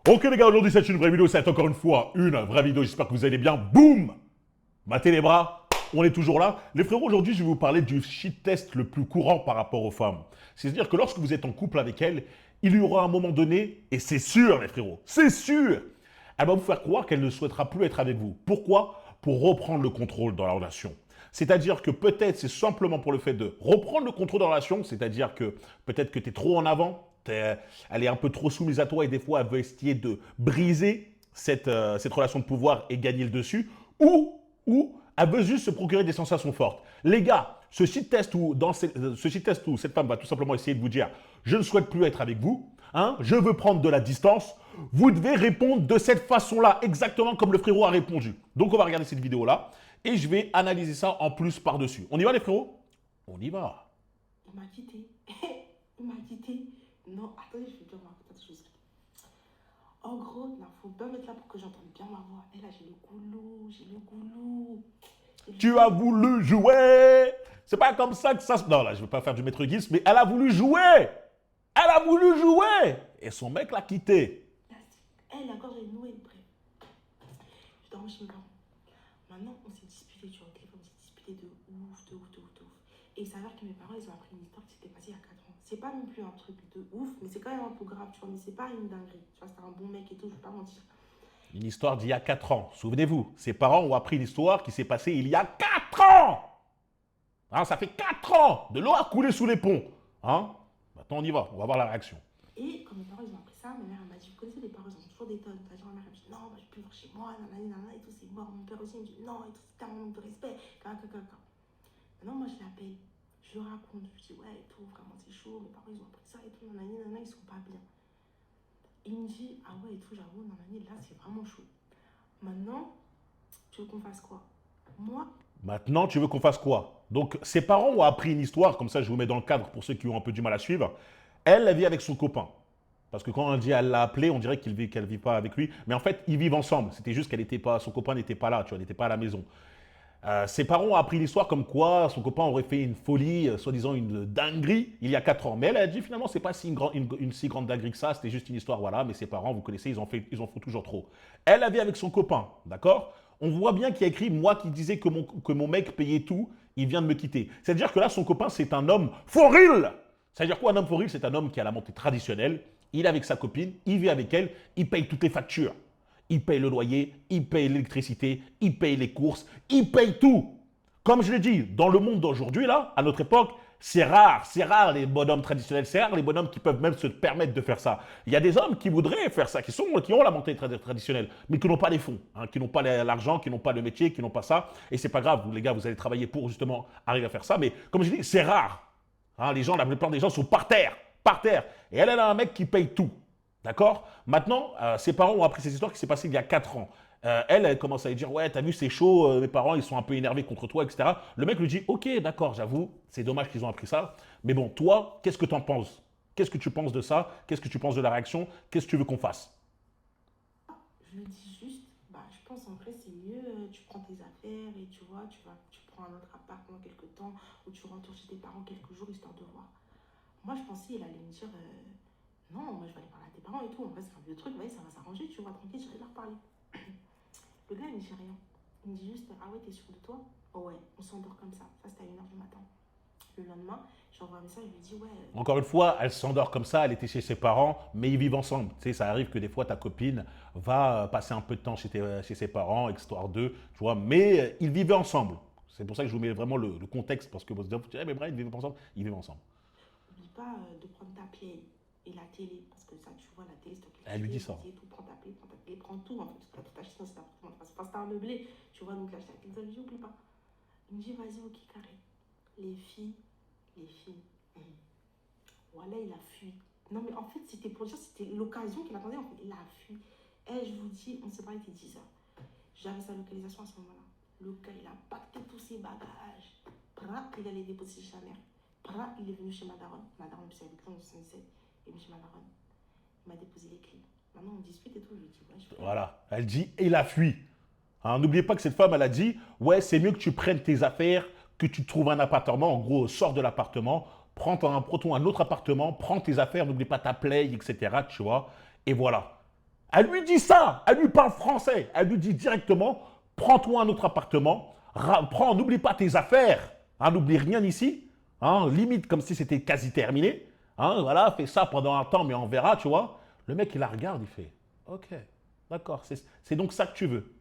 Ok les gars, aujourd'hui c'est une vraie vidéo, c'est encore une fois une vraie vidéo, j'espère que vous allez bien. Boum! Battez les bras, on est toujours là. Les frérots, aujourd'hui je vais vous parler du shit test le plus courant par rapport aux femmes. C'est-à-dire que lorsque vous êtes en couple avec elles, il y aura un moment donné, et c'est sûr les frérots, c'est sûr, elle va vous faire croire qu'elle ne souhaitera plus être avec vous. Pourquoi? Pour reprendre le contrôle dans la relation. C'est-à-dire que peut-être c'est simplement pour le fait de reprendre le contrôle de la relation, c'est-à-dire que peut-être que tu es trop en avant, elle est un peu trop soumise à toi et des fois elle veut essayer de briser cette relation de pouvoir et gagner le dessus, ou elle veut juste se procurer des sensations fortes. Les gars, ce shit test où cette femme va tout simplement essayer de vous dire « je ne souhaite plus être avec vous hein, je veux prendre de la distance », vous devez répondre de cette façon-là, exactement comme le frérot a répondu. Donc on va regarder cette vidéo-là et je vais analyser ça en plus par-dessus. On y va les frérots? On y va. Il m'a quitté. Il m'a quitté. Non, attendez, je vais dire ma petite chose. En gros, il faut bien mettre là pour que j'entende bien ma voix. Et là, j'ai le goulot, j'ai le goulot. Tu as voulu jouer. C'est pas comme ça que ça se... Non, là, je ne vais pas faire du maître Gims, mais elle a voulu jouer. Elle a voulu jouer. Et son mec l'a quitté. Elle, encore, j'ai noué. Bref. Je dormais chez mes parents. Maintenant, on s'est disputé, tu vois, au téléphone, on s'est disputé de ouf, de ouf, de ouf, de ouf. Et il s'avère que mes parents, ils ont appris une histoire qui s'était passée il y a 4 ans. C'est pas non plus un truc de ouf, mais c'est quand même un peu grave, tu vois, mais c'est pas une dinguerie. Tu vois, c'était un bon mec et tout, je vais pas mentir. Une histoire d'il y a 4 ans. Souvenez-vous, ses parents ont appris l'histoire qui s'est passée il y a 4 ans. Hein, ça fait 4 ans. De l'eau a coulé sous les ponts. Hein, maintenant, on y va. On va voir la réaction. Et quand mes parents ils ont appris ça, ma mère elle m'a dit, vous connaissez les parents, ils ont toujours des tonnes. C'est-à-dire ma mère elle me dit, non, moi je peux vivre chez moi, nanana, nanana, et tout, c'est mort. Mon père aussi il me dit, non, et tout, c'est un manque de respect. Maintenant, moi je l'appelle, je lui raconte, je lui dis, ouais, et tout, vraiment c'est chaud, mes parents ils ont appris ça et tout, nanana, nanana, ils sont pas bien. Et il me dit, ah ouais, et tout, j'avoue, nanana, là c'est vraiment chaud. Maintenant, tu veux qu'on fasse quoi? Moi, Maintenant, tu veux qu'on fasse quoi? Donc, ses parents ont appris une histoire, comme ça je vous mets dans le cadre pour ceux qui ont un peu du mal à suivre. Elle vit avec son copain. Parce que quand on dit elle l'a appelé, on dirait qu'elle vit pas avec lui. Mais en fait, ils vivent ensemble. C'était juste qu'elle n'était pas, son copain n'était pas là, tu vois, n'était pas à la maison. Ses parents ont appris l'histoire comme quoi son copain aurait fait une folie, soi-disant une dinguerie, il y a 4 ans. Mais elle a dit finalement, c'est pas une si grande dinguerie que ça, c'était juste une histoire, voilà. Mais ses parents, vous connaissez, ils en font toujours trop. Elle a vu avec son copain, d'accord? On voit bien qu'il y a écrit, moi qui disais que mon mec payait tout, il vient de me quitter. C'est-à-dire que là, son copain, c'est un homme for real. C'est-à-dire quoi un homme for real? C'est un homme qui a la mentalité traditionnelle, il est avec sa copine, il vit avec elle, il paye toutes les factures. Il paye le loyer, il paye l'électricité, il paye les courses, il paye tout. Comme je l'ai dit, dans le monde d'aujourd'hui, là, à notre époque, c'est rare les bonhommes traditionnels, c'est rare les bonhommes qui peuvent même se permettre de faire ça. Il y a des hommes qui voudraient faire ça, qui ont la mentalité traditionnelle, mais qui n'ont pas les fonds, hein, qui n'ont pas l'argent, qui n'ont pas le métier, qui n'ont pas ça. Et c'est pas grave, vous les gars, vous allez travailler pour justement arriver à faire ça. Mais comme je dis, c'est rare. Hein, les gens, la plupart des gens sont par terre, par terre. Et elle a un mec qui paye tout. D'accord? Maintenant, ses parents ont appris cette histoire qui s'est passée il y a 4 ans. Elle commence à lui dire, ouais, t'as vu, c'est chaud, mes parents, ils sont un peu énervés contre toi, etc. Le mec lui dit, ok, d'accord, j'avoue, c'est dommage qu'ils ont appris ça. Mais bon, toi, qu'est-ce que t'en penses? Qu'est-ce que tu penses de ça? Qu'est-ce que tu penses de la réaction? Qu'est-ce que tu veux qu'on fasse? je lui dis juste, bah, je pense en vrai c'est mieux, tu prends tes affaires et tu vois, tu prends un autre appart pendant quelques temps ou tu retournes chez tes parents quelques jours histoire de voir. Moi je pensais il allait me dire, non, moi je vais aller parler à tes parents et tout, en vrai c'est un vieux truc, ouais, ça va s'arranger, tu vois, tranquille, je vais leur parler. Le gars il me dit rien, il me dit juste, ah ouais, t'es sûr de toi? Oh ouais, on s'endort comme ça c'était à 1 h du matin. Le lendemain, j'envoie un message, je lui dis, ouais, Encore une fois, elle s'endort comme ça, elle était chez ses parents, mais ils vivent ensemble. Tu sais, ça arrive que des fois, ta copine va passer un peu de temps chez ses parents, histoire d'eux, tu vois, mais ils vivaient ensemble. C'est pour ça que je vous mets vraiment le contexte, parce que vous dites, eh, mais Brian, ils vivent ensemble. Ils vivent ensemble. oublie pas de prendre ta play et la télé, parce que ça, tu vois, la télé, c'est Elle lui dit ça. tout, prends ta play, prends tout, en fait, tu as tout acheté dans cet appartement, parce que c'est un meublé, tu vois, donc l'acheter avec une oublie pas. Il me dit, vas-y, ok, carré. Les filles, les filles, voilà, il a fui. Non, mais en fait, c'était pour dire, c'était l'occasion qu'il attendait, en fait, il a fui. Et je vous dis, on s'est pas été 10 heures. J'avais sa localisation à ce moment-là. Le gars, il a pacté tous ses bagages. Il allait déposer chez sa mère. Il est venu chez ma daronne. Ma daronne, c'est avec lui en 77. Il est venu chez ma daronne. Il m'a déposé les clés. Maintenant, on discute et tout. Je lui dis, ouais, je peux. Voilà. Elle dit, il a fui. Hein, n'oubliez pas que cette femme, elle a dit, ouais, c'est mieux que tu prennes tes affaires, que tu trouves un appartement. En gros, sors de l'appartement, prends un autre appartement, prends tes affaires, n'oublie pas ta play, etc. Tu vois. Et voilà. Elle lui dit ça, elle lui parle français. Elle lui dit directement, prends-toi un autre appartement, n'oublie pas tes affaires, hein, n'oublie rien ici, hein, limite comme si c'était quasi terminé. Hein, voilà, fais ça pendant un temps, mais on verra, tu vois. Le mec, il la regarde, il fait, ok, d'accord, c'est donc ça que tu veux.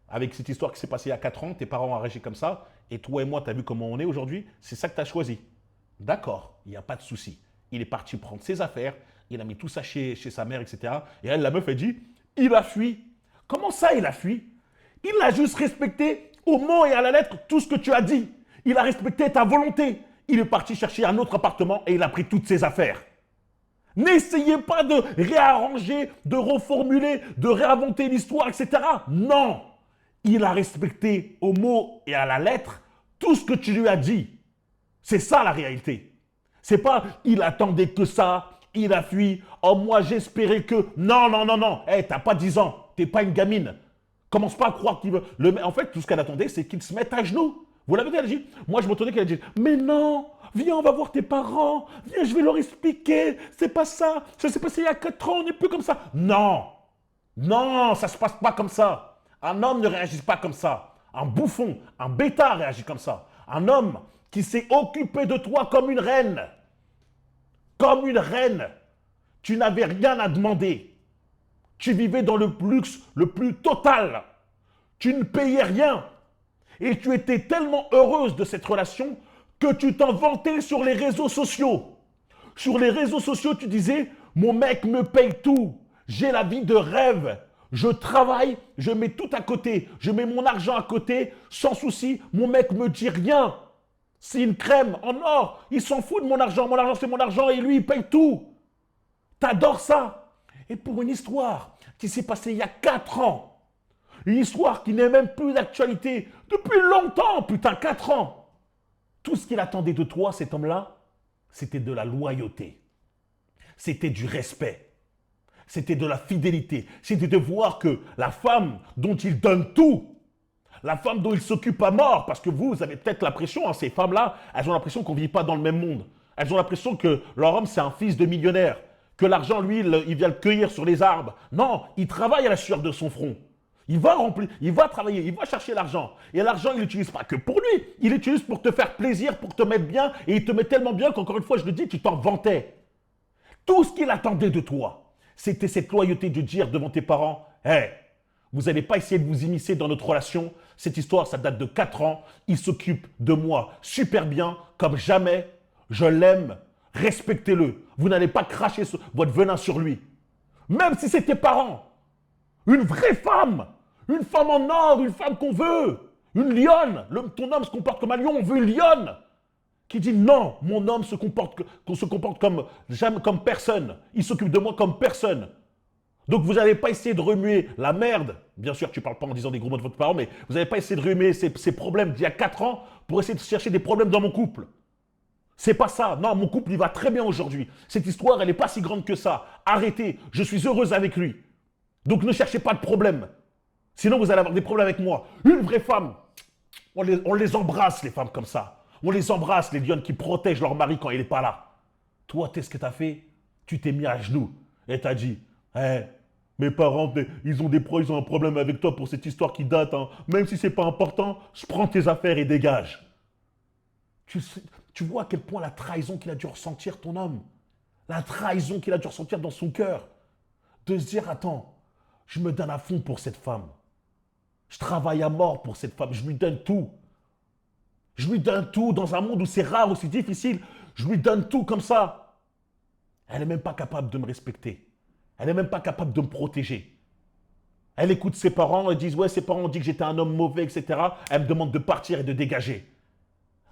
Avec cette histoire qui s'est passée il y a 4 ans, tes parents ont réagi comme ça, et toi et moi, tu as vu comment on est aujourd'hui, c'est ça que tu as choisi. D'accord, il n'y a pas de souci. Il est parti prendre ses affaires, il a mis tout ça chez sa mère, etc. Et elle, la meuf, elle dit, il a fui. Comment ça, il a fui? Il a juste respecté au mot et à la lettre tout ce que tu as dit. Il a respecté ta volonté. Il est parti chercher un autre appartement et il a pris toutes ses affaires. N'essayez pas de réarranger, de reformuler, de réinventer l'histoire, etc. Non, il a respecté au mot et à la lettre tout ce que tu lui as dit. C'est ça la réalité. C'est pas il attendait que ça, il a fui, oh moi j'espérais que. Non, non, non, non. Hey, t'as pas 10 ans, t'es pas une gamine. Commence pas à croire qu'il veut. En fait, tout ce qu'elle attendait, c'est qu'il se mette à genoux. Vous l'avez dit, elle a dit. Moi, je m'entendais qu'elle a dit, mais non, viens, on va voir tes parents. Viens, je vais leur expliquer. C'est pas ça. Ça s'est passé il y a 4 ans, on n'est plus comme ça. Non. Non, ça se passe pas comme ça. Un homme ne réagit pas comme ça. Un bouffon, un bêta réagit comme ça. Un homme qui s'est occupé de toi comme une reine. Comme une reine. Tu n'avais rien à demander. Tu vivais dans le luxe le plus total. Tu ne payais rien. Et tu étais tellement heureuse de cette relation que tu t'en vantais sur les réseaux sociaux. Sur les réseaux sociaux, tu disais, mon mec me paye tout. J'ai la vie de rêve. Je travaille, je mets tout à côté. Je mets mon argent à côté, sans souci. Mon mec me dit rien. C'est une crème en or. Il s'en fout de mon argent. Mon argent, c'est mon argent et lui, il paye tout. T'adores ça. Et pour une histoire qui s'est passée il y a 4 ans, une histoire qui n'est même plus d'actualité depuis longtemps, putain, 4 ans. Tout ce qu'il attendait de toi, cet homme-là, c'était de la loyauté. C'était du respect. C'était de la fidélité. C'était de voir que la femme dont il donne tout, la femme dont il s'occupe à mort, parce que vous avez peut-être l'impression, hein, ces femmes-là, elles ont l'impression qu'on ne vit pas dans le même monde. Elles ont l'impression que leur homme, c'est un fils de millionnaire. Que l'argent, lui, il vient le cueillir sur les arbres. Non, il travaille à la sueur de son front. Il va remplir, il va travailler, il va chercher l'argent. Et l'argent, il l'utilise pas que pour lui. Il l'utilise pour te faire plaisir, pour te mettre bien. Et il te met tellement bien qu'encore une fois, je le dis, tu t'en vantais. Tout ce qu'il attendait de toi, c'était cette loyauté de dire devant tes parents, « Hey, vous n'allez pas essayer de vous immiscer dans notre relation. Cette histoire, ça date de 4 ans. Il s'occupe de moi super bien, comme jamais. Je l'aime. Respectez-le. Vous n'allez pas cracher votre venin sur lui. Même si c'est tes parents. Une vraie femme. Une femme en or, une femme qu'on veut. Une lionne. Ton homme se comporte comme un lion, on veut une lionne. Qui dit non, mon homme qu'on se comporte comme personne. Il s'occupe de moi comme personne. Donc vous n'allez pas essayer de remuer la merde. Bien sûr, tu ne parles pas en disant des gros mots de votre parent, mais vous n'allez pas essayer de remuer ces problèmes d'il y a 4 ans pour essayer de chercher des problèmes dans mon couple. C'est pas ça. Non, mon couple, il va très bien aujourd'hui. Cette histoire, elle n'est pas si grande que ça. Arrêtez, je suis heureuse avec lui. Donc ne cherchez pas de problème. Sinon, vous allez avoir des problèmes avec moi. Une vraie femme, on les embrasse, les femmes comme ça. On les embrasse, les lionnes qui protègent leur mari quand il n'est pas là. Toi, qu'est-ce que tu as fait? Tu t'es mis à genoux et tu as dit, hey, mes parents, ils ont un problème avec toi pour cette histoire qui date. Hein. Même si ce n'est pas important, je prends tes affaires et dégage. Tu vois à quel point la trahison qu'il a dû ressentir, ton homme. La trahison qu'il a dû ressentir dans son cœur. De se dire, attends, je me donne à fond pour cette femme. Je travaille à mort pour cette femme. Je lui donne tout. Je lui donne tout dans un monde où c'est rare, où c'est difficile. Je lui donne tout comme ça. Elle n'est même pas capable de me respecter. Elle n'est même pas capable de me protéger. Elle écoute ses parents, elle dit, ouais, ses parents ont dit que j'étais un homme mauvais, etc. Elle me demande de partir et de dégager.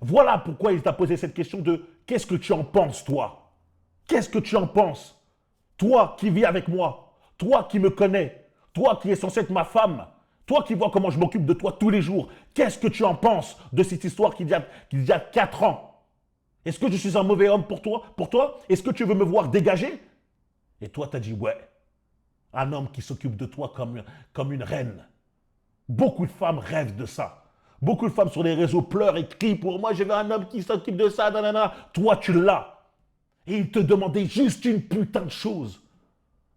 Voilà pourquoi il t'a posé cette question de qu'est-ce que tu en penses, toi? Qu'est-ce que tu en penses? Toi qui vis avec moi, toi qui me connais, toi qui es censé être ma femme, toi qui vois comment je m'occupe de toi tous les jours, qu'est-ce que tu en penses de cette histoire qu'il y a 4 ans? Est-ce que je suis un mauvais homme pour toi? Est-ce que tu veux me voir dégager? Et toi, tu as dit ouais, un homme qui s'occupe de toi comme une reine. Beaucoup de femmes rêvent de ça. Beaucoup de femmes sur les réseaux pleurent et crient pour moi, je veux un homme qui s'occupe de ça, nanana. Toi, tu l'as. Et il te demandait juste une putain de chose.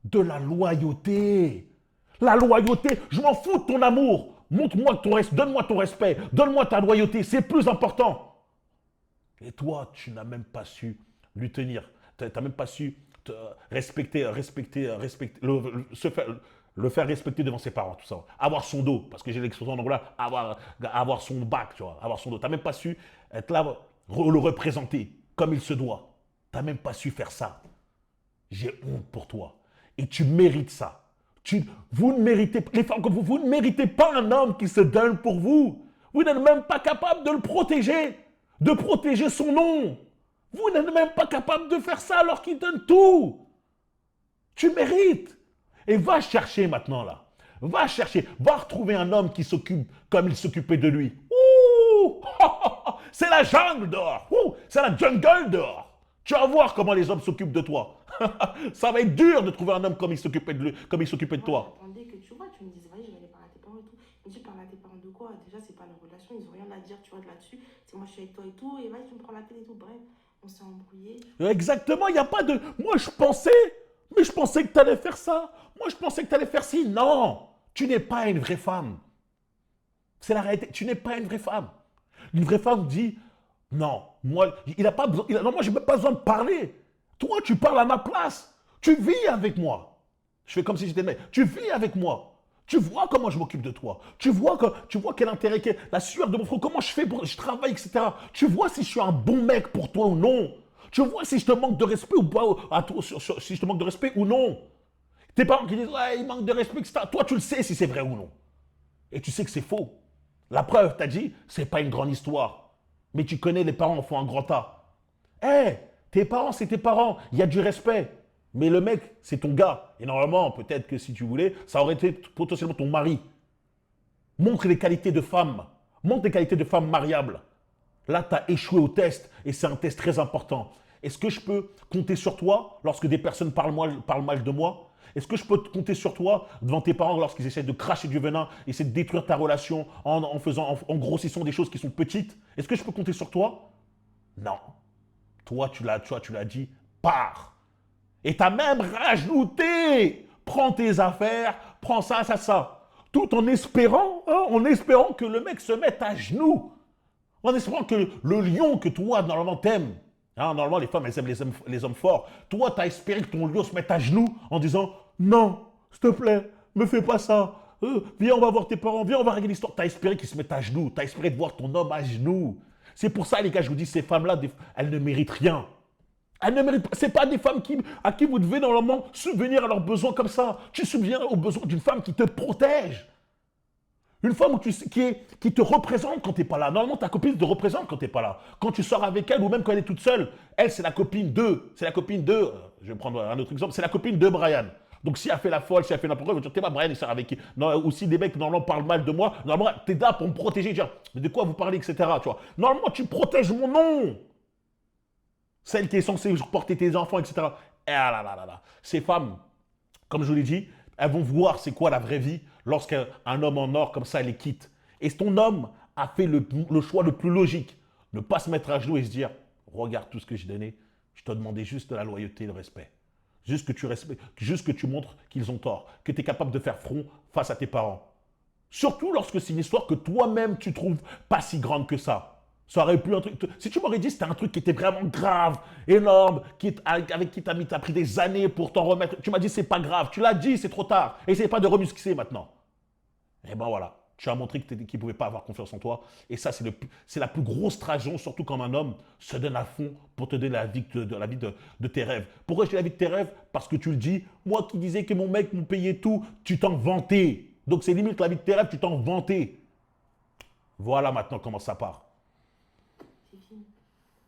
De la loyauté. La loyauté, je m'en fous de ton amour. Montre-moi ton respect, donne-moi ton respect, donne-moi ta loyauté, c'est plus important. Et toi, tu n'as même pas su lui tenir. Tu n'as même pas su le faire respecter devant ses parents, tout ça. Avoir son dos, parce que j'ai l'expression en anglais, avoir son bac, tu vois, avoir son dos. Tu n'as même pas su être là, le représenter comme il se doit. Tu n'as même pas su faire ça. J'ai honte pour toi. Et tu mérites ça. Vous ne méritez, les femmes comme vous ne méritez pas un homme qui se donne pour vous. Vous n'êtes même pas capable de le protéger, de protéger son nom. Vous n'êtes même pas capable de faire ça alors qu'il donne tout. Tu mérites. Et va chercher maintenant là. Va chercher. Va retrouver un homme qui s'occupe comme il s'occupait de lui. Ouh c'est la jungle dehors. Ouh c'est la jungle dehors. Tu vas voir comment les hommes s'occupent de toi. Ça va être dur de trouver un homme comme il s'occupait de lui, comme il s'occupait de Moi, toi. j'attendais que tu vois, tu me dises, vas-y, je vais aller parler à tes parents et tout. Je me dis, parler à tes parents de quoi? Déjà, c'est pas leur relation, ils ont rien à dire, tu vois, de là-dessus. C'est moi, je suis avec toi et tout, et vas-y, tu me prends la tête et tout. Bref, on s'est embrouillé. Exactement, il n'y a pas de... Moi, je pensais que tu allais faire ça. Moi, je pensais que tu allais faire ci. Non, tu n'es pas une vraie femme. C'est la réalité. Tu n'es pas une vraie femme. Une vraie femme dit, non, moi, il a pas besoin, non, moi, je n'ai même pas besoin de parler. Toi, tu parles à ma place. Tu vis avec moi. Je fais comme si j'étais mec. Tu vis avec moi. Tu vois comment je m'occupe de toi. Tu vois quel intérêt, la sueur de mon front, comment je fais, je travaille, etc. Tu vois si je suis un bon mec pour toi ou non. Tu vois si je te manque de respect ou pas, si je te manque de respect ou non. Tes parents qui disent, ouais, il manque de respect, etc. Toi, tu le sais si c'est vrai ou non. Et tu sais que c'est faux. La preuve, t'as dit, c'est pas une grande histoire. Mais tu connais, les parents font un grand tas. Eh, tes parents, c'est tes parents. Il y a du respect. Mais le mec, c'est ton gars. Et normalement, peut-être que si tu voulais, ça aurait été potentiellement ton mari. Montre les qualités de femme. Montre les qualités de femme mariable. Là, tu as échoué au test et c'est un test très important. Est-ce que je peux compter sur toi lorsque des personnes parlent mal de moi? Est-ce que je peux compter sur toi devant tes parents lorsqu'ils essaient de cracher du venin, essaient de détruire ta relation en grossissant des choses qui sont petites? Est-ce que je peux compter sur toi? Non. Toi, tu l'as dit, pars. Et t'as même rajouté, prends tes affaires, prends ça, ça, ça. Tout en espérant que le mec se mette à genoux. En espérant que le lion que toi, normalement, t'aimes, hein, normalement, les femmes, elles aiment les hommes forts. Toi, tu as espéré que ton lion se mette à genoux en disant non, s'il te plaît, me fais pas ça. Viens, on va voir tes parents, viens, on va régler l'histoire. Tu as espéré qu'ils se mettent à genoux. Tu as espéré de voir ton homme à genoux. C'est pour ça, les gars, je vous dis, ces femmes-là, elles ne méritent rien. Elles ne méritent pas. Ce pas des femmes à qui vous devez normalement subvenir à leurs besoins comme ça. Tu subviens aux besoins d'une femme qui te protège. Une femme qui te représente quand tu n'es pas là. Normalement, ta copine te représente quand tu n'es pas là. Quand tu sors avec elle ou même quand elle est toute seule, elle, c'est la copine de. C'est la copine de. Je vais prendre un autre exemple. C'est la copine de Brian. Donc, si elle fait la folle, si elle fait n'importe quoi, je vais dire, t'es pas Brian, il sort avec qui? Non, ou si des mecs, normalement, parlent mal de moi, normalement, t'es là pour me protéger, dire, mais de quoi vous parlez, etc. Tu vois. Normalement, tu protèges mon nom. Celle qui est censée porter tes enfants, etc. Et ah là là là là. Ces femmes, comme je vous l'ai dit, elles vont voir c'est quoi la vraie vie lorsqu'un homme en or comme ça les quitte. Et ton homme a fait le choix le plus logique. Ne pas se mettre à genoux et se dire, regarde tout ce que j'ai donné, je te demandais juste de la loyauté et le respect. Juste que tu respectes, juste que tu montres qu'ils ont tort, que tu es capable de faire front face à tes parents. Surtout lorsque c'est une histoire que toi-même tu trouves pas si grande que ça. Ça aurait pu un truc. Si tu m'aurais dit que c'était un truc qui était vraiment grave, énorme, avec qui t'as pris des années pour t'en remettre, tu m'as dit c'est pas grave, tu l'as dit, c'est trop tard. Essaye pas de remusquer maintenant. Et ben voilà, tu as montré qu'il ne pouvait pas avoir confiance en toi. Et ça, c'est la plus grosse trahison, surtout quand un homme se donne à fond pour te donner la vie de tes rêves. Pourquoi je dis la vie de tes rêves? Parce que tu le dis, moi qui disais que mon mec me payait tout, tu t'en vantais. Donc c'est limite la vie de tes rêves, tu t'en vantais. Voilà maintenant comment ça part. C'est fini.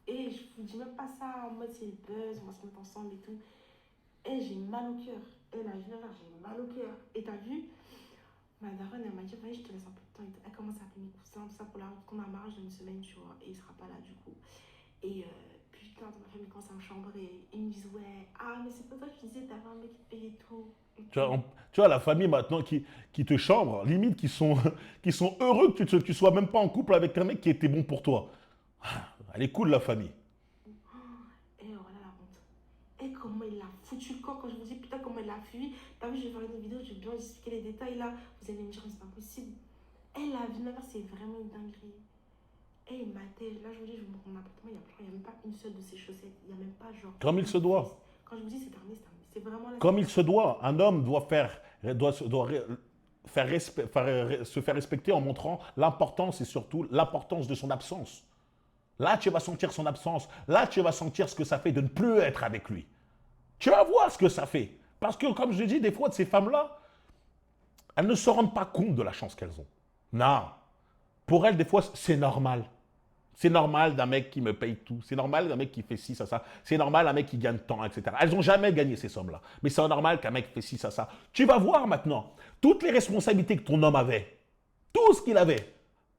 Et je vous dis même pas ça en mode c'est le buzz, on va se mettre ensemble et tout. Et j'ai mal au cœur. Et la jeune là, j'ai mal au cœur. Et t'as vu, ma daronne, elle m'a dit, vas-y, je te laisse un peu de temps. Elle commence à appeler mes cousins, tout ça pour la qu'on a marge d'une semaine, tu vois. Et il sera pas là du coup. Et putain, dans ma famille commence à me chambrer. Ils me disent, ouais, ah, mais c'est pas toi qui disais, t'avais un mec qui te payait tout. Tu vois, la famille maintenant qui te chambre, limite qui sont heureux que tu sois même pas en couple avec un mec qui était bon pour toi. Elle est cool la famille. Et voilà la honte. Et comment il l'a foutu le camp quand je vous dis putain comment elle a fui. T'as vu, je vais faire une vidéo, je vais bien expliquer les détails là. Vous allez me dire, mais c'est pas possible. Elle, la vie de ma mère, c'est vraiment une dinguerie. Elle matait, là je vous dis, je vous montre mon appartement, il n'y a même pas une seule de ses chaussettes. Il n'y a même pas genre. Comme il se doit. Quand je vous dis c'est terminé, c'est terminé. C'est vraiment là. Comme il se doit. Un homme se faire respecter en montrant l'importance et surtout l'importance de son absence. Là, tu vas sentir son absence. Là, tu vas sentir ce que ça fait de ne plus être avec lui. Tu vas voir ce que ça fait. Parce que, comme je dis, des fois, de ces femmes-là, elles ne se rendent pas compte de la chance qu'elles ont. Non. Pour elles, des fois, c'est normal. C'est normal d'un mec qui me paye tout. C'est normal d'un mec qui fait ci, ça. C'est normal d'un mec qui gagne tant, etc. Elles n'ont jamais gagné ces sommes-là. Mais c'est normal qu'un mec fait ci, ça. Tu vas voir maintenant toutes les responsabilités que ton homme avait. Tout ce qu'il avait.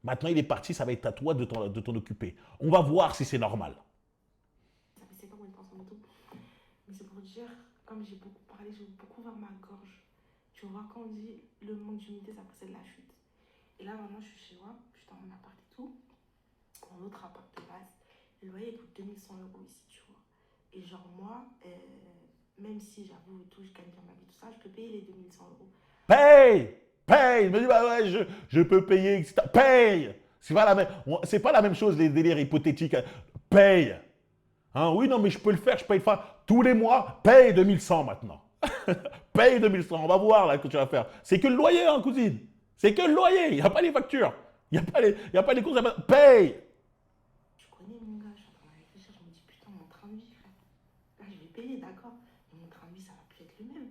Maintenant, il est parti, ça va être à toi de t'en occuper. On va voir si c'est normal. Ça fait 7 ans qu'on est ensemble et tout. Mais c'est pour dire, comme j'ai beaucoup parlé, j'ai beaucoup vers ma gorge. Tu vois, quand on dit le manque d'humilité, ça précède la chute. Et là, maintenant, je suis chez moi, je suis dans mon appart et tout. Mon autre appart de base. Le loyer coûte 2100 € ici, tu vois. Et genre, moi, même si j'avoue et tout, je gagne bien ma vie, tout ça, je peux payer les 2100 €. Paye. Il me dit, bah ouais, je peux payer, etc. Paye. C'est pas la même chose, les délires hypothétiques. Paye. Hein, oui, non, mais je peux le faire, je paye pas. Tous les mois, paye 2100 maintenant. Paye 2100, on va voir là que tu vas faire. C'est que le loyer, hein, cousine. C'est que le loyer, il n'y a pas les factures. Il n'y a pas les courses. Paye. Je connais mon gars, je suis en train de réfléchir, je me dis putain, mon train de vie, frère. Là, je vais payer, d'accord. Mais mon train de vie, ça va plus être le même.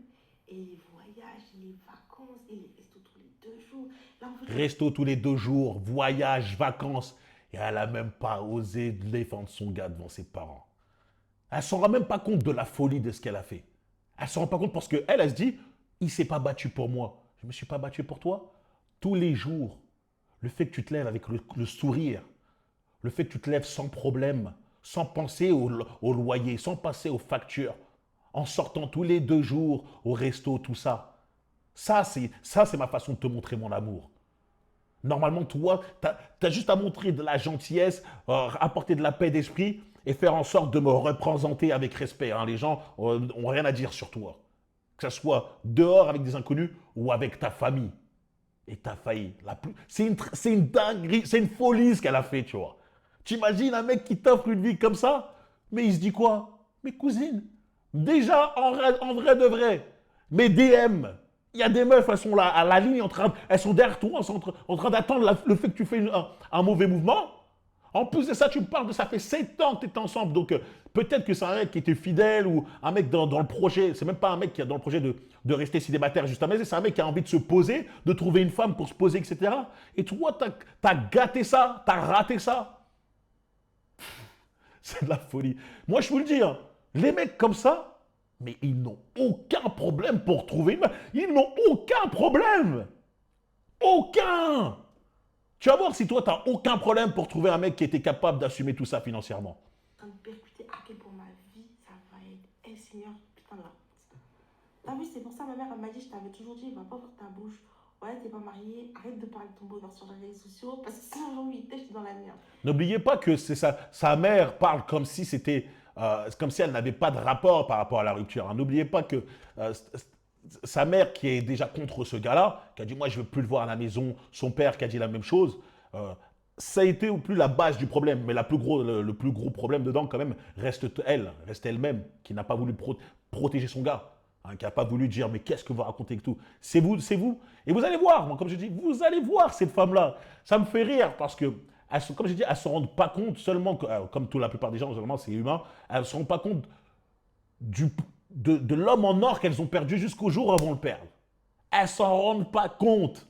Et les voyages, et les vacances, et les restos tous les 2 jours. Là, en fait, Resto tous les 2 jours, voyage, vacances. Et elle n'a même pas osé défendre son gars devant ses parents. Elle ne s'en rend même pas compte de la folie de ce qu'elle a fait. Elle ne s'en rend pas compte parce qu'elle, elle se dit, il ne s'est pas battu pour moi. Je ne me suis pas battu pour toi. Tous les jours, le fait que tu te lèves avec le sourire, le fait que tu te lèves sans problème, sans penser au loyer, sans penser aux factures, en sortant tous les 2 jours au resto, tout ça. Ça, c'est ma façon de te montrer mon amour. Normalement, toi, tu as juste à montrer de la gentillesse, apporter de la paix d'esprit et faire en sorte de me représenter avec respect. Hein. Les gens n'ont rien à dire sur toi. Que ce soit dehors avec des inconnus ou avec ta famille. Et tu as failli. C'est une dinguerie, c'est une folie ce qu'elle a fait, tu vois. Tu imagines un mec qui t'offre une vie comme ça, mais il se dit quoi? Mes cousines, déjà en vrai de vrai, mes DM, il y a des meufs, elles sont là à la ligne, elles sont derrière toi, elles sont en train d'attendre le fait que tu fais un mauvais mouvement. En plus de ça, tu me parles de ça fait 7 ans que tu es ensemble, donc peut-être que c'est un mec qui était fidèle ou un mec dans le projet, c'est même pas un mec qui est dans le projet de rester célibataire juste à baiser, c'est un mec qui a envie de se poser, de trouver une femme pour se poser, etc. Et toi, tu as gâté ça, tu as raté ça. C'est de la folie. Moi, je vous le dis, hein, les mecs comme ça, mais ils n'ont aucun problème pour trouver une meuf. Ils n'ont aucun problème. Aucun. Tu vas voir si toi, tu n'as aucun problème pour trouver un mec qui était capable d'assumer tout ça financièrement. en train de percuter à quel point ma vie, ça va être. Eh Seigneur, putain là. T'as vu, c'est pour ça ma mère, elle m'a dit, je t'avais toujours dit, va pas ouvrir ta bouche. Ouais, t'es pas mariée, arrête de parler de ton bonheur sur les réseaux sociaux, parce que sinon, j'ai envie de t'es dans la merde. N'oubliez pas que c'est sa mère parle comme si c'était, comme si elle n'avait pas de rapport par rapport à la rupture. Hein. N'oubliez pas que sa mère qui est déjà contre ce gars-là, qui a dit moi je veux plus le voir à la maison, son père qui a dit la même chose, ça a été au plus la base du problème. Mais le plus gros problème dedans quand même reste elle-même, qui n'a pas voulu protéger son gars. Hein, qui n'a pas voulu dire mais qu'est-ce que vous racontez et tout. C'est vous. Et vous allez voir, moi, comme je dis, vous allez voir cette femme-là. Ça me fait rire parce que, comme je dis, elles ne se rendent pas compte seulement, comme la plupart des gens, seulement c'est humain, elles ne se rendent pas compte de l'homme en or qu'elles ont perdu jusqu'au jour où elles vont le perdre. Elles ne s'en rendent pas compte.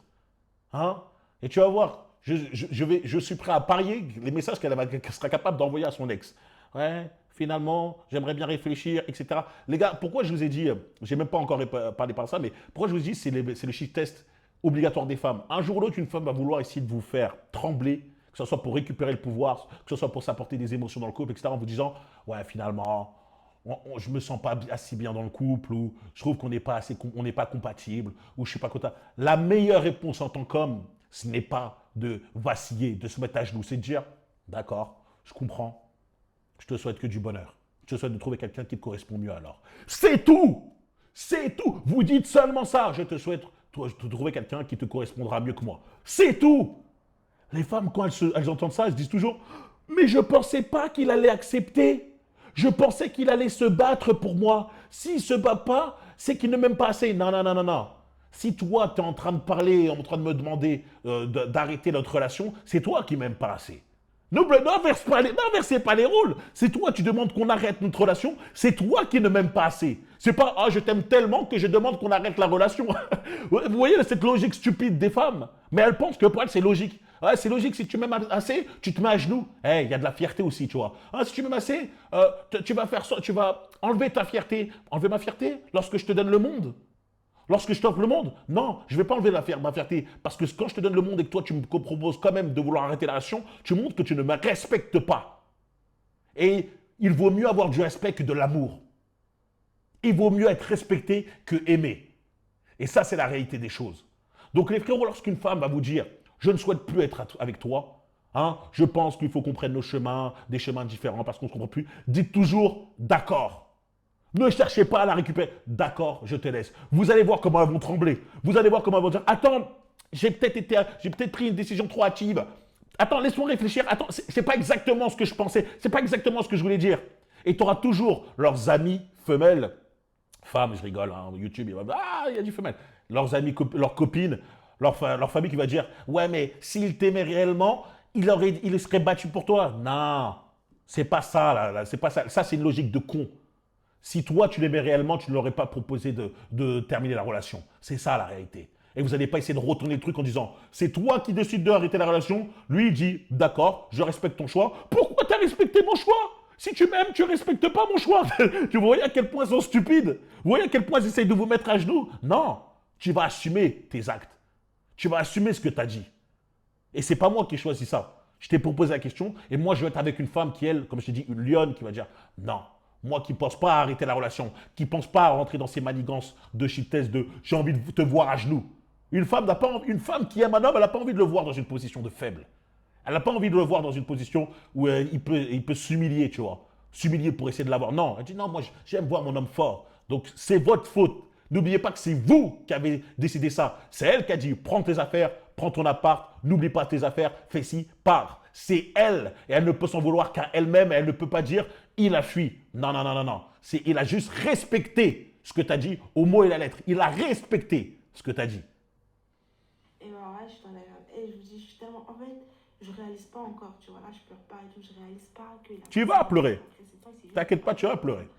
Hein? Et tu vas voir, je suis prêt à parier les messages qu'elle sera capable d'envoyer à son ex. Ouais, finalement, j'aimerais bien réfléchir, etc. Les gars, pourquoi je vous ai dit, j'ai même pas encore parlé par ça, mais pourquoi je vous ai dit c'est le shift test obligatoire des femmes. Un jour ou l'autre, une femme va vouloir essayer de vous faire trembler, que ce soit pour récupérer le pouvoir, que ce soit pour s'apporter des émotions dans le couple, etc. En vous disant, ouais, finalement, je me sens pas assez bien dans le couple, ou je trouve qu'on n'est pas compatible, ou je suis pas content. La meilleure réponse en tant qu'homme, ce n'est pas de vaciller, de se mettre à genoux, c'est de dire, d'accord, je comprends, je te souhaite que du bonheur. Je te souhaite de trouver quelqu'un qui te correspond mieux alors. C'est tout. C'est tout. Vous dites seulement ça. Je te souhaite de trouver quelqu'un qui te correspondra mieux que moi. C'est tout. Les femmes, quand elles entendent ça, elles se disent toujours « Mais je ne pensais pas qu'il allait accepter. Je pensais qu'il allait se battre pour moi. S'il ne se bat pas, c'est qu'il ne m'aime pas assez. » Non, non, non, non, non. Si toi, tu es en train de parler, en train de me demander d'arrêter notre relation, c'est toi qui ne m'aimes pas assez. N'inversez pas les rôles. C'est toi, tu demandes qu'on arrête notre relation. C'est toi qui ne m'aimes pas assez. C'est pas « Ah, je t'aime tellement que je demande qu'on arrête la relation. » Vous voyez cette logique stupide des femmes. Mais elles pensent que pour elles, c'est logique. Ouais, c'est logique, si tu m'aimes assez, tu te mets à genoux. Il y a de la fierté aussi, tu vois. Si tu m'aimes assez, tu vas faire ça, tu vas enlever ta fierté. Enlever ma fierté lorsque je te donne le monde. Lorsque je t'offre le monde, non, je ne vais pas enlever ma fierté. Parce que quand je te donne le monde et que toi, tu me proposes quand même de vouloir arrêter la relation, tu montres que tu ne me respectes pas. Et il vaut mieux avoir du respect que de l'amour. Il vaut mieux être respecté que aimé. Et ça, c'est la réalité des choses. Donc les frérots, lorsqu'une femme va vous dire « Je ne souhaite plus être avec toi, je pense qu'il faut qu'on prenne nos chemins, des chemins différents parce qu'on ne se comprend plus », dites toujours « D'accord ». Ne cherchez pas à la récupérer. D'accord, je te laisse. Vous allez voir comment elles vont trembler. Vous allez voir comment elles vont dire « Attends, j'ai peut-être pris une décision trop hâtive. Attends, laisse-moi réfléchir. Attends, c'est pas exactement ce que je pensais. C'est pas exactement ce que je voulais dire. » Et tu auras toujours leurs amis femelles. Femmes, je rigole, YouTube, il y a du femelle. Leurs amis, leurs copines, leur famille qui va dire « Ouais, mais s'il t'aimait réellement, il serait battu pour toi. » Non, c'est pas ça. C'est pas ça. Ça, c'est une logique de con. Si toi, tu l'aimais réellement, tu ne l'aurais pas proposé de terminer la relation. C'est ça la réalité. Et vous n'allez pas essayer de retourner le truc en disant « C'est toi qui décides d'arrêter la relation. » Lui, il dit « D'accord, je respecte ton choix. » Pourquoi tu as respecté mon choix? Si tu m'aimes, tu ne respectes pas mon choix. Tu voyez à quel point ils sont stupides? Vous voyez à quel point ils essayent de vous mettre à genoux? Non, tu vas assumer tes actes. Tu vas assumer ce que tu as dit. Et ce n'est pas moi qui ai choisi ça. Je t'ai proposé la question et moi, je vais être avec une femme qui, elle, comme je t'ai dit, une lionne qui va dire « Non. » Moi qui ne pense pas à arrêter la relation, qui ne pense pas à rentrer dans ces manigances de chiptesse de « j'ai envie de te voir à genoux ». Une femme qui aime un homme, elle n'a pas envie de le voir dans une position de faible. Elle n'a pas envie de le voir dans une position où il peut s'humilier, tu vois. S'humilier pour essayer de l'avoir. Non, elle dit non, moi j'aime voir mon homme fort. Donc c'est votre faute. N'oubliez pas que c'est vous qui avez décidé ça. C'est elle qui a dit prends tes affaires, prends ton appart, n'oublie pas tes affaires, fais ci, pars. C'est elle. Et elle ne peut s'en vouloir qu'à elle-même. Elle ne peut pas dire il a fui. Non, non, non, non, non. Il a juste respecté ce que tu as dit au mot et la lettre. Il a respecté ce que tu as dit. Et ben ouais, je t'en ai. Et je vous dis, je suis tellement. En fait, je réalise pas encore, tu vois. Là, je pleure pas et tout. Je réalise pas que. Tu vas pleurer. T'inquiète pas, tu vas pleurer.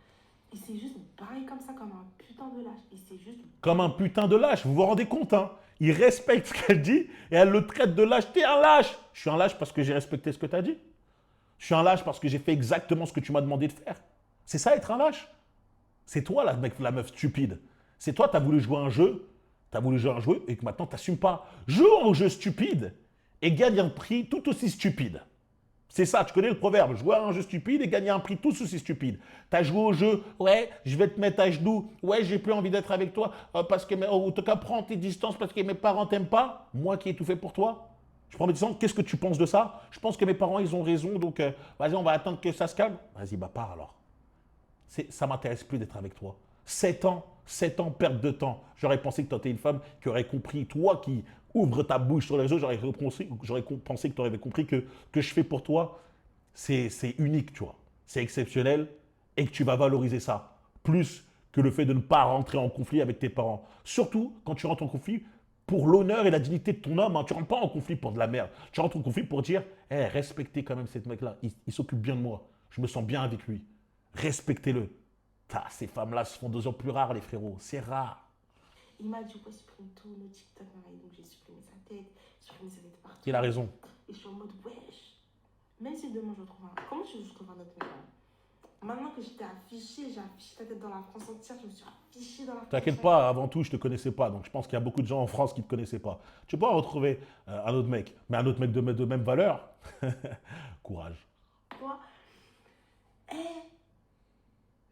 Il s'est juste barré comme ça, comme un putain de lâche. Il s'est juste. Comme un putain de lâche. Vous vous rendez compte, hein? Il respecte ce qu'elle dit et elle le traite de lâche. T'es un lâche. Je suis un lâche parce que j'ai respecté ce que tu as dit. Je suis un lâche parce que j'ai fait exactement ce que tu m'as demandé de faire. C'est ça être un lâche. C'est toi la meuf stupide. C'est toi, tu as voulu jouer un jeu. Tu as voulu jouer un jeu et que maintenant tu n'assumes pas. Joue au jeu stupide et gagne un prix tout aussi stupide. C'est ça, tu connais le proverbe. Jouer à un jeu stupide et gagner un prix tout aussi stupide. Tu as joué au jeu, ouais, je vais te mettre à genoux, ouais, j'ai plus envie d'être avec toi parce que, en tout cas, prends tes distances parce que mes parents t'aiment pas. Moi qui ai tout fait pour toi. Je prends mes distances, qu'est-ce que tu penses de ça? Je pense que mes parents, ils ont raison, donc vas-y, on va attendre que ça se calme. Vas-y, bah pars alors. Ça ne m'intéresse plus d'être avec toi. 7 ans, perte de temps. J'aurais pensé que tu étais une femme qui aurait compris, toi qui ouvres ta bouche sur les réseaux, j'aurais pensé que tu aurais compris que je fais pour toi, c'est unique, tu vois. C'est exceptionnel et que tu vas valoriser ça. Plus que le fait de ne pas rentrer en conflit avec tes parents. Surtout quand tu rentres en conflit pour l'honneur et la dignité de ton homme. Tu ne rentres pas en conflit pour de la merde. Tu rentres en conflit pour dire hey, respectez quand même cette mec-là. Il s'occupe bien de moi. Je me sens bien avec lui. Respectez-le. Ces femmes-là se font 2 ans plus rares, les frérots. C'est rare. Il m'a dit, ouais, supprime tout, nos TikTok. Et donc j'ai supprimé sa tête, partout. Il a raison. Et je suis en mode, wesh. Même si demain je retrouve un. Comment je trouve un autre mec? Maintenant que j'étais affichée, j'ai affiché ta tête dans la France entière, je me suis affichée dans la France. T'inquiète pas, avant tout, je te connaissais pas. Donc je pense qu'il y a beaucoup de gens en France qui ne te connaissaient pas. Tu peux retrouver un autre mec, mais un autre mec de même valeur. Courage. Quoi?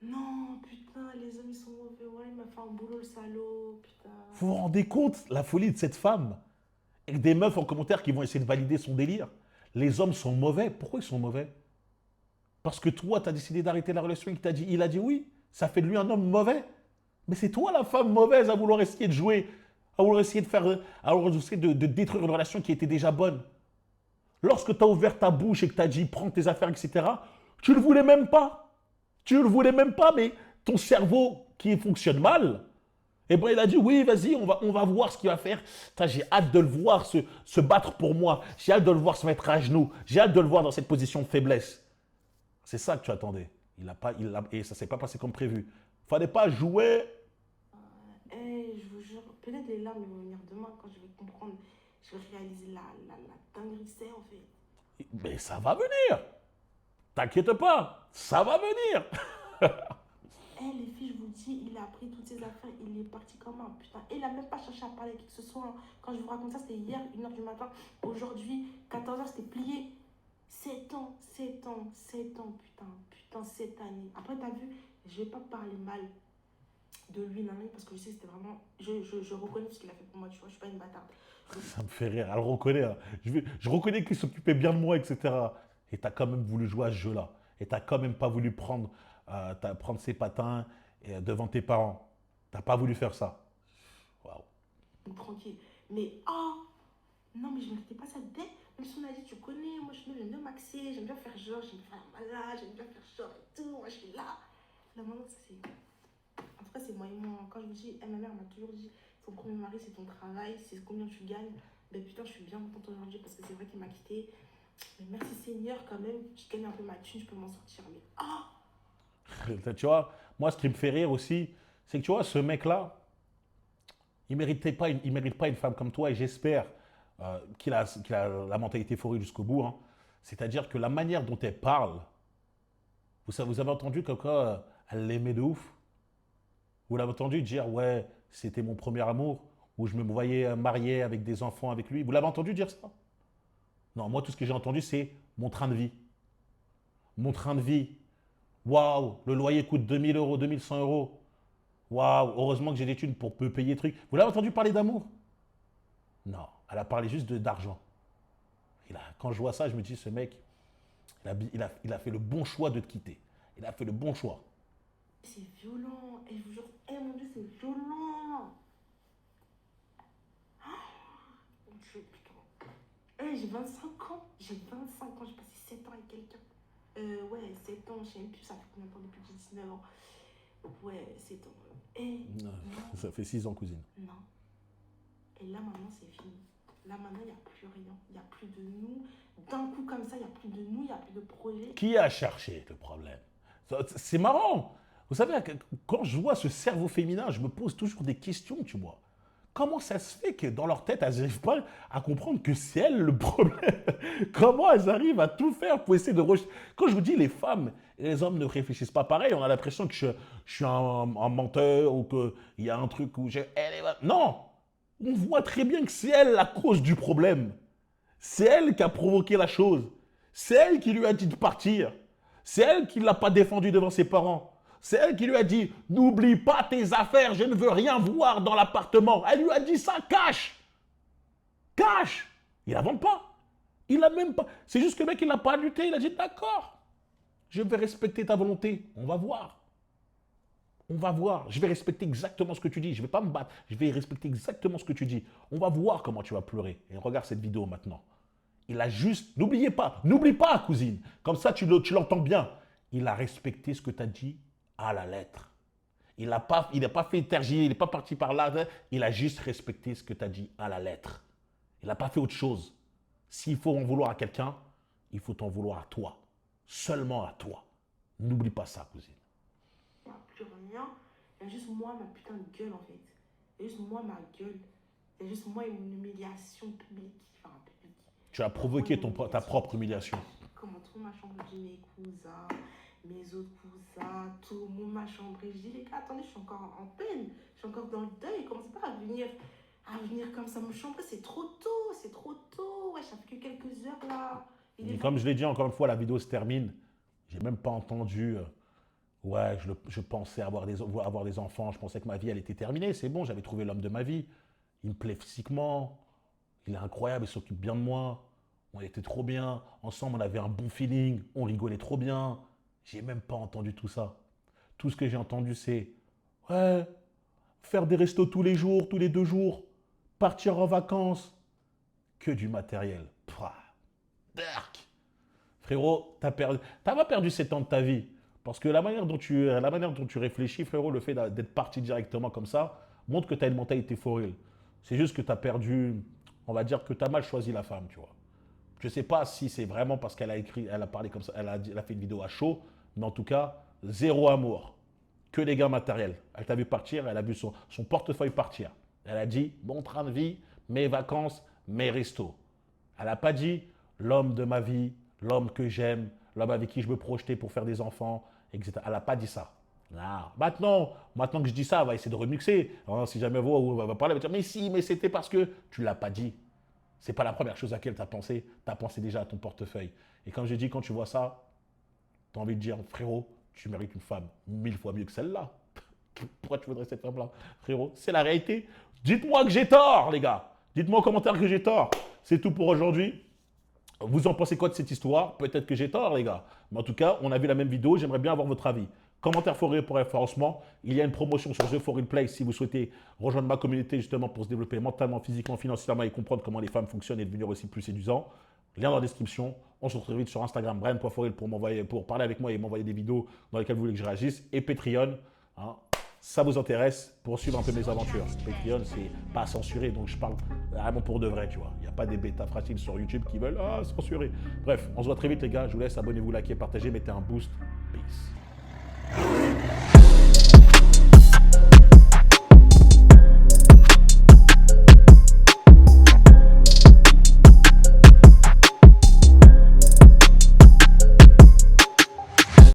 Non, putain, les hommes ils sont mauvais. Ouais, il m'a fait un boulot le salaud, putain. Vous vous rendez compte la folie de cette femme? Et des meufs en commentaire qui vont essayer de valider son délire. Les hommes sont mauvais. Pourquoi ils sont mauvais? Parce que toi, tu as décidé d'arrêter la relation et il a dit oui. Ça fait de lui un homme mauvais. Mais c'est toi la femme mauvaise à vouloir essayer de jouer, à vouloir essayer de faire, à vouloir essayer de détruire une relation qui était déjà bonne. Lorsque tu as ouvert ta bouche et que tu as dit prends tes affaires, etc., tu ne le voulais même pas. Tu ne le voulais même pas, mais ton cerveau qui fonctionne mal, eh ben, il a dit oui, vas-y, on va voir ce qu'il va faire. J'ai hâte de le voir se battre pour moi. J'ai hâte de le voir se mettre à genoux. J'ai hâte de le voir dans cette position de faiblesse. C'est ça que tu attendais. Et ça ne s'est pas passé comme prévu. Fallait pas jouer. Je vous jure, peut-être les larmes vont venir demain quand je vais comprendre. Je vais réaliser la dinguerie que c'est en fait. Mais ça va venir. T'inquiète pas, ça va venir. Les filles, je vous dis, il a pris toutes ses affaires, il est parti comme un putain. Et il n'a même pas cherché à parler avec qui que ce soit. Hein. Quand je vous raconte ça, c'était hier, 1h du matin. Aujourd'hui, 14h, c'était plié. 7 ans, 7 ans, 7 ans, putain, 7 années. Après, t'as vu, je vais pas parler mal de lui, non, parce que je sais que c'était vraiment. Je reconnais ce qu'il a fait pour moi, tu vois, je suis pas une bâtarde. Ça me fait rire, elle reconnaît. Hein. Je reconnais qu'il s'occupait bien de moi, etc. Et t'as quand même voulu jouer à ce jeu-là. Et t'as quand même pas voulu prendre ses patins devant tes parents. T'as pas voulu faire ça. Waouh. Tranquille. Mais, oh, non, mais je ne méritais pas ça dès. Même si on a dit, tu connais, moi j'aime bien maxer, j'aime bien faire genre, j'aime bien faire la malade, j'aime bien faire genre et tout, moi je suis là. Là maintenant, c'est. En tout cas, c'est moi et moi. Quand je vous dis, ma mère m'a toujours dit, ton premier mari, c'est ton travail, c'est combien tu gagnes. Ben putain, je suis bien contente aujourd'hui parce que c'est vrai qu'il m'a quitté. Mais merci Seigneur, quand même, je gagne un peu ma thune, je peux m'en sortir. Mais Tu vois, moi, ce qui me fait rire aussi, c'est que tu vois, ce mec-là, il mérite pas une femme comme toi et j'espère qu'il a la mentalité forée jusqu'au bout. Hein. C'est-à-dire que la manière dont elle parle, vous avez entendu comme quoi elle l'aimait de ouf. Vous l'avez entendu dire, ouais, c'était mon premier amour, où je me voyais marié avec des enfants avec lui. Vous l'avez entendu dire ça? Non, moi, tout ce que j'ai entendu, c'est mon train de vie. Mon train de vie. Waouh, le loyer coûte 2000 euros, 2100 euros. Waouh, heureusement que j'ai des thunes pour me payer des trucs. Vous l'avez entendu parler d'amour? Non, elle a parlé juste d'argent. Quand je vois ça, je me dis, ce mec, il a fait le bon choix de te quitter. Il a fait le bon choix. c'est violent. Et je vous jure, mon Dieu, c'est violent. Mon Dieu, putain. J'ai 25 ans. J'ai 25 ans, j'ai passé 7 ans avec quelqu'un. Ouais, 7 ans, je sais même plus, ça fait combien de temps depuis que j'ai 19 ans. Ouais, 7 ans. Non, non. ça fait 6 ans, cousine. Non. Et là, maintenant, c'est fini. Là, maintenant, il n'y a plus rien. Il n'y a plus de nous. D'un coup, comme ça, il n'y a plus de nous, il n'y a plus de projet. Qui a cherché le problème? C'est marrant. Vous savez, quand je vois ce cerveau féminin, je me pose toujours des questions, tu vois. Comment ça se fait que dans leur tête, elles n'arrivent pas à comprendre que c'est elles le problème? Comment elles arrivent à tout faire pour essayer de rejeter? Quand je vous dis les femmes et les hommes ne réfléchissent pas pareil, on a l'impression que je suis un menteur ou qu'il y a un truc où Non! On voit très bien que c'est elle la cause du problème. C'est elle qui a provoqué la chose. C'est elle qui lui a dit de partir. C'est elle qui ne l'a pas défendu devant ses parents. C'est elle qui lui a dit, n'oublie pas tes affaires, je ne veux rien voir dans l'appartement. Elle lui a dit ça, cache. Cache. Il n'invente pas. Il n'a même pas. C'est juste que le mec, il n'a pas lutté. Il a dit, d'accord, je vais respecter ta volonté. On va voir. On va voir. Je vais respecter exactement ce que tu dis. Je ne vais pas me battre. Je vais respecter exactement ce que tu dis. On va voir comment tu vas pleurer. Et regarde cette vidéo maintenant. Il a juste, n'oubliez pas, n'oublie pas, cousine. Comme ça, tu l'entends bien. Il a respecté ce que tu as dit à la lettre. Il n'a pas fait tergier, il n'est pas parti par là. Il a juste respecté ce que tu as dit à la lettre. Il n'a pas fait autre chose. S'il faut en vouloir à quelqu'un, il faut t'en vouloir à toi. Seulement à toi. N'oublie pas ça, cousine. Il n'y a plus rien. Il y a juste moi, ma putain de gueule, en fait. Il y a juste moi, ma gueule. Il y a juste moi et mon humiliation publique. Enfin, publique. Tu as provoqué ta propre humiliation. Comment tout ma chambre, je dis mes cousins, mes autres cousins, tout le monde m'a chambré. Je dis les gars, attendez, je suis encore en peine. Je suis encore dans le deuil. Commencez pas à venir comme ça me chambrer. C'est trop tôt, c'est trop tôt. Ouais, ça fait que quelques heures là. Comme je l'ai dit encore une fois, la vidéo se termine. J'ai même pas entendu. Ouais, je pensais avoir des enfants. Je pensais que ma vie, elle était terminée. C'est bon, j'avais trouvé l'homme de ma vie. Il me plaît physiquement. Il est incroyable, il s'occupe bien de moi. On était trop bien. Ensemble, on avait un bon feeling. On rigolait trop bien. J'ai même pas entendu tout ça. Tout ce que j'ai entendu, c'est ouais, faire des restos tous les jours, tous les 2 jours, partir en vacances. Que du matériel. Pouah, dark. Frérot, t'as pas perdu 7 ans de ta vie. Parce que la manière dont tu réfléchis, frérot, le fait d'être parti directement comme ça, montre que tu as une mentalité for real. C'est juste que tu as perdu, on va dire que tu as mal choisi la femme, tu vois. Je ne sais pas si c'est vraiment parce qu'elle a écrit, elle a parlé comme ça, elle a fait une vidéo à chaud, mais en tout cas, zéro amour. Que des gains matériels. Elle t'a vu partir, elle a vu son portefeuille partir. Elle a dit, bon train de vie, mes vacances, mes restos. Elle n'a pas dit, l'homme de ma vie, l'homme que j'aime, l'homme avec qui je veux projeter pour faire des enfants, etc. Elle n'a pas dit ça. Non. Maintenant que je dis ça, elle va essayer de remixer. Hein, si jamais vous, elle va parler, elle va dire, mais si, mais c'était parce que tu ne l'as pas dit. C'est pas la première chose à laquelle tu as pensé. Tu as pensé déjà à ton portefeuille. Et comme je dis, quand tu vois ça, tu as envie de dire, frérot, tu mérites une femme 1000 fois mieux que celle-là. Pourquoi tu voudrais cette femme-là? Frérot, c'est la réalité. Dites-moi que j'ai tort, les gars. Dites-moi en commentaire que j'ai tort. C'est tout pour aujourd'hui. Vous en pensez quoi de cette histoire? Peut-être que j'ai tort, les gars. Mais en tout cas, on a vu la même vidéo. J'aimerais bien avoir votre avis. Commentaire for real pour référencement. Il y a une promotion sur The For Real Play si vous souhaitez rejoindre ma communauté justement pour se développer mentalement, physiquement, financièrement et comprendre comment les femmes fonctionnent et devenir aussi plus séduisants. Lien dans la description. On se retrouve vite sur Instagram, Brian.forreal pour parler avec moi et m'envoyer des vidéos dans lesquelles vous voulez que je réagisse. Et Patreon, hein, ça vous intéresse pour suivre un peu mes aventures. Patreon, c'est pas censuré, donc je parle vraiment pour de vrai, tu vois. Il n'y a pas des bêta fragiles sur YouTube qui veulent censurer. Bref, on se voit très vite, les gars. Je vous laisse, abonnez-vous, likez, partagez, mettez un boost. Peace.